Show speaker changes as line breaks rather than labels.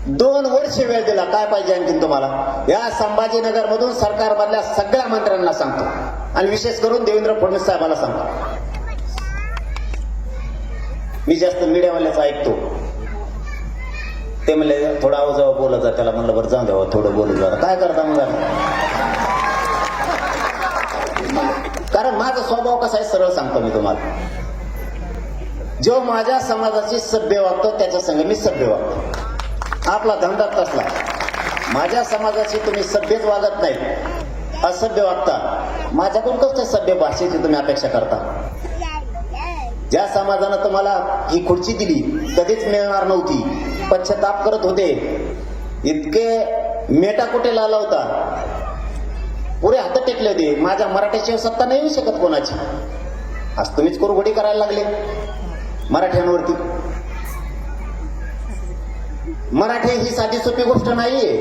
2 वर्ष वेळ दिला. काय पाहिजे आणखीन तुम्हाला? या संभाजीनगर मधून सरकारमधल्या सगळ्या मंत्र्यांना सांगतो आणि विशेष करून देवेंद्र फडणवीस साहेबांना सांगतो. मी जास्त मीडियावाल्याच ऐकतो. ते म्हणले थोडा आवाजावर बोलत जा. त्याला म्हणलं बरं जाऊ द्यावं, थोडं बोलत जा. काय करता मग? कारण माझा स्वभाव कसा आहे सरळ सांगतो मी तुम्हाला. जो माझ्या समाजाची सभ्य वागतो त्याच्या संग मी सभ्य वागतो. आपला धंदा तसला. माझ्या समाजाची तुम्ही सभ्यच वागत नाही, असभ्य वागता. माझ्याकडून कसं सभ्य भाषेची तुम्ही अपेक्षा करता? ज्या समाजानं तुम्हाला ही खुर्ची दिली कधीच मिळणार नव्हती, पश्चाताप करत होते, इतके मेटा कुठे लावला होता, पुरे हात टेकले होते. माझ्या मराठ्याची सत्ता नाही येऊ शकत कोणाची. आज तुम्हीच कुरघोडी करायला लागले मराठ्यांवरती. मराठी ही साधी सोपी गोष्ट नाहीये.